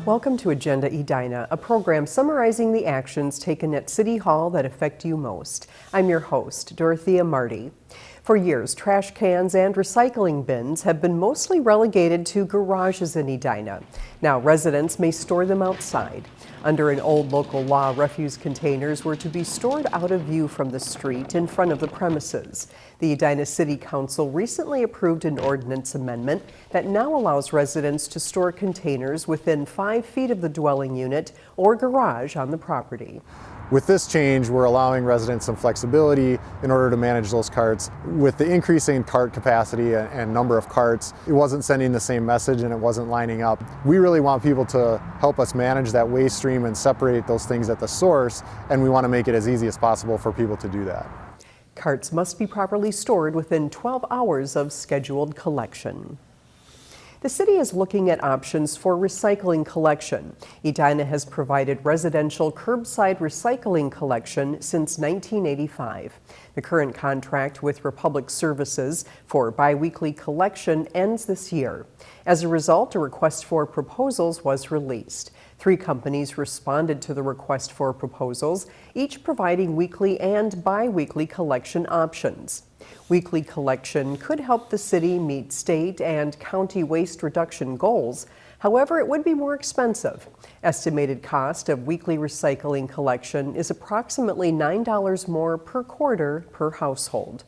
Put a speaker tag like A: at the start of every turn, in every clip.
A: Welcome to Agenda Edina, a program summarizing the actions taken at City Hall that affect you most. I'm your host, Dorothea Marty. For years, trash cans and recycling bins have been mostly relegated to garages in Edina. Now residents may store them outside. Under an old local law, refuse containers were to be stored out of view from the street in front of the premises. The Edina City Council recently approved an ordinance amendment that now allows residents to store containers within 5 feet of the dwelling unit or garage on the property.
B: With this change, we're allowing residents some flexibility in order to manage those carts. With the increasing cart capacity and number of carts, it wasn't sending the same message and it wasn't lining up. We really want people to help us manage that waste stream and separate those things at the source, and we want to make it as easy as possible for people to do that.
A: Carts must be properly stored within 12 hours of scheduled collection. The city is looking at options for recycling collection. Edina has provided residential curbside recycling collection since 1985. The current contract with Republic Services for biweekly collection ends this year. As a result, a request for proposals was released. 3 companies responded to the request for proposals, each providing weekly and biweekly collection options. Weekly collection could help the city meet state and county waste reduction goals. However, it would be more expensive. Estimated cost of weekly recycling collection is approximately $9 more per quarter per household.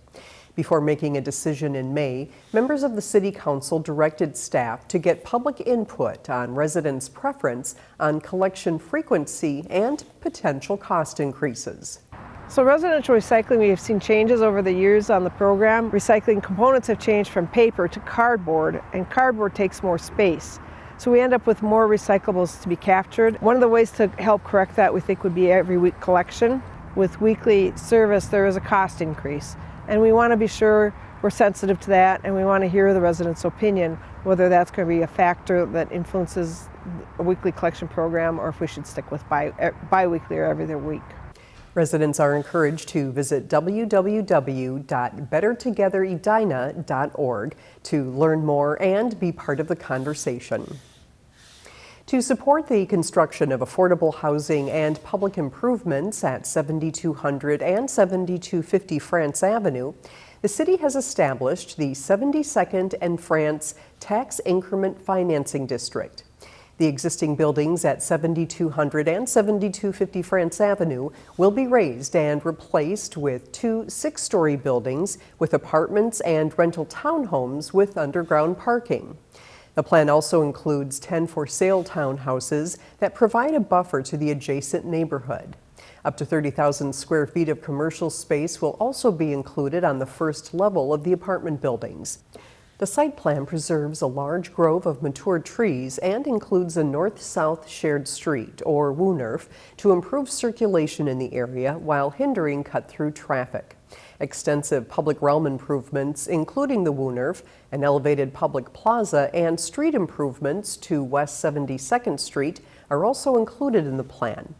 A: Before making a decision in May, members of the City Council directed staff to get public input on residents' preference on collection frequency and potential cost increases.
C: So residential recycling, we have seen changes over the years on the program. Recycling components have changed from paper to cardboard, and cardboard takes more space. So we end up with more recyclables to be captured. One of the ways to help correct that, we think, would be every week collection. With weekly service, there is a cost increase, and we want to be sure we're sensitive to that, and we want to hear the residents' opinion, whether that's going to be a factor that influences a weekly collection program, or if we should stick with bi-weekly or every other week.
A: Residents are encouraged to visit www.bettertogetheredina.org to learn more and be part of the conversation. To support the construction of affordable housing and public improvements at 7200 and 7250 France Avenue, the city has established the 72nd and France Tax Increment Financing District. The existing buildings at 7200 and 7250 France Avenue will be raised and replaced with 2 6-story buildings with apartments and rental townhomes with underground parking. The plan also includes 10 for-sale townhouses that provide a buffer to the adjacent neighborhood. Up to 30,000 square feet of commercial space will also be included on the first level of the apartment buildings. The site plan preserves a large grove of mature trees and includes a north-south shared street, or WUNERF, to improve circulation in the area while hindering cut-through traffic. Extensive public realm improvements, including the WUNERF, an elevated public plaza, and street improvements to West 72nd Street are also included in the plan.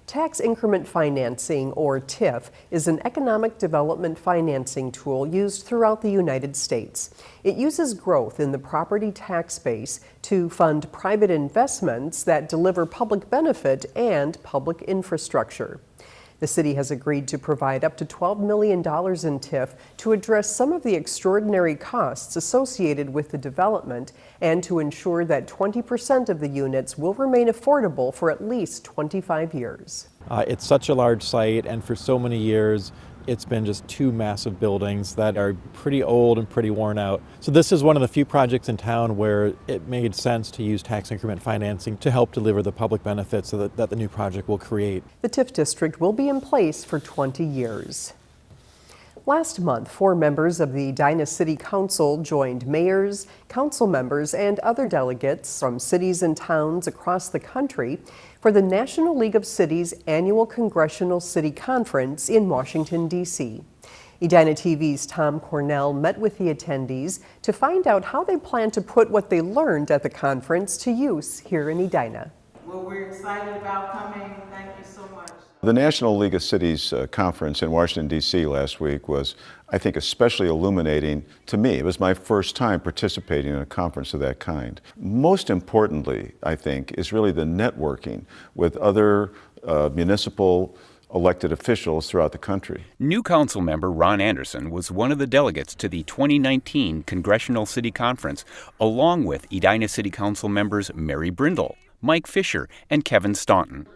A: Tax increment financing, or TIF, is an economic development financing tool used throughout the United States. It uses growth in the property tax base to fund private investments that deliver public benefit and public infrastructure. The city has agreed to provide up to $12 million in TIF to address some of the extraordinary costs associated with the development and to ensure that 20% of the units will remain affordable for at least 25 years.
D: It's such a large site, and for so many years it's been just 2 massive buildings that are pretty old and pretty worn out. So this is one of the few projects in town where it made sense to use tax increment financing to help deliver the public benefits that the new project will create.
A: The TIF district will be in place for 20 years. Last month, 4 members of the Edina City Council joined mayors, council members, and other delegates from cities and towns across the country for the National League of Cities annual Congressional City Conference in Washington, D.C. Edina TV's Tom Cornell met with the attendees to find out how they plan to put what they learned at the conference to use here in Edina.
E: Well, we're excited about coming. Thank you so much. The National League of Cities conference in Washington, D.C. last week was, I think, especially illuminating to me. It was my first time participating in a conference of that kind. Most importantly, I think, is really the networking with other municipal elected officials throughout the country.
F: New council member Ron Anderson was one of the delegates to the 2019 Congressional City Conference, along with Edina City Council members Mary Brindle, Mike Fisher, and Kevin Staunton.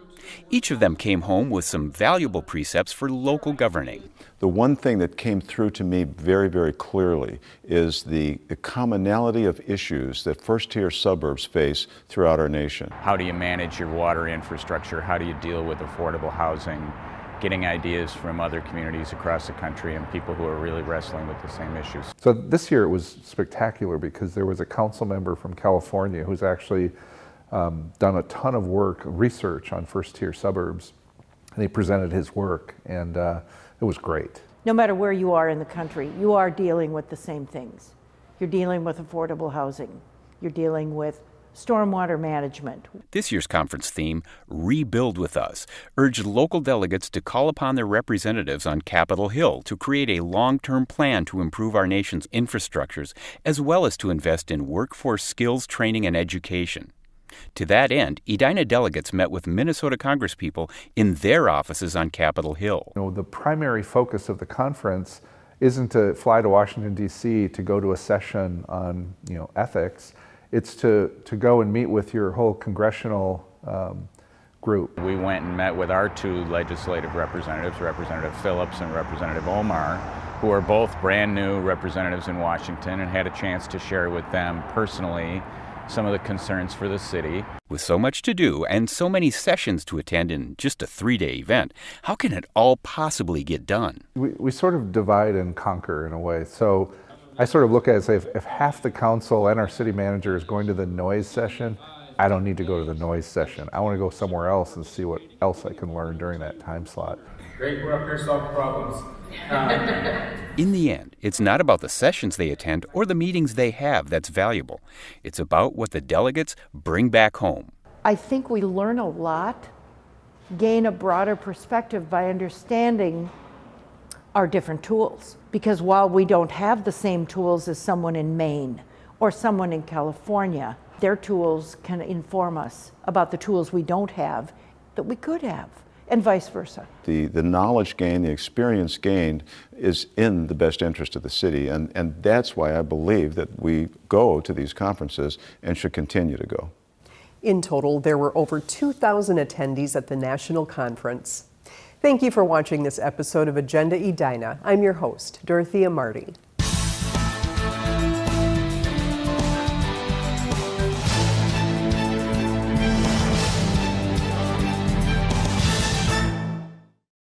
F: Each of them came home with some valuable precepts for local governing.
E: The one thing that came through to me very, very clearly is the commonality of issues that first-tier suburbs face throughout our nation.
G: How do you manage your water infrastructure? How do you deal with affordable housing? Getting ideas from other communities across the country and people who are really wrestling with the same issues.
H: So this year it was spectacular because there was a council member from California who's actually done a ton of work, research on first-tier suburbs, and he presented his work, and it was great.
I: No matter where you are in the country, you are dealing with the same things. You're dealing with affordable housing. You're dealing with stormwater management.
F: This year's conference theme, Rebuild with Us, urged local delegates to call upon their representatives on Capitol Hill to create a long-term plan to improve our nation's infrastructures, as well as to invest in workforce skills training and education. To that end, Edina delegates met with Minnesota congresspeople in their offices on Capitol Hill.
H: You know, the primary focus of the conference isn't to fly to Washington, D.C. to go to a session on, ethics. It's to go and meet with your whole congressional group.
G: We went and met with our two legislative representatives, Representative Phillips and Representative Omar, who are both brand new representatives in Washington, and had a chance to share with them personally some of the concerns for the city.
F: With so much to do and so many sessions to attend in just a 3-day event, how can it all possibly get done?
H: We sort of divide and conquer in a way. So I sort of look at it as if half the council and our city manager is going to the noise session, I don't need to go to the noise session. I want to go somewhere else and see what else I can learn during that time slot.
J: Great, we're up here solving problems.
F: In the end, it's not about the sessions they attend or the meetings they have that's valuable. It's about what the delegates bring back home.
I: I think we learn a lot, gain a broader perspective by understanding our different tools. Because while we don't have the same tools as someone in Maine or someone in California, their tools can inform us about the tools we don't have that we could have, and vice versa.
E: The knowledge gained, the experience gained is in the best interest of the city, and that's why I believe that we go to these conferences and should continue to go.
A: In total, there were over 2,000 attendees at the national conference. Thank you for watching this episode of Agenda Edina. I'm your host, Dorothea Marty.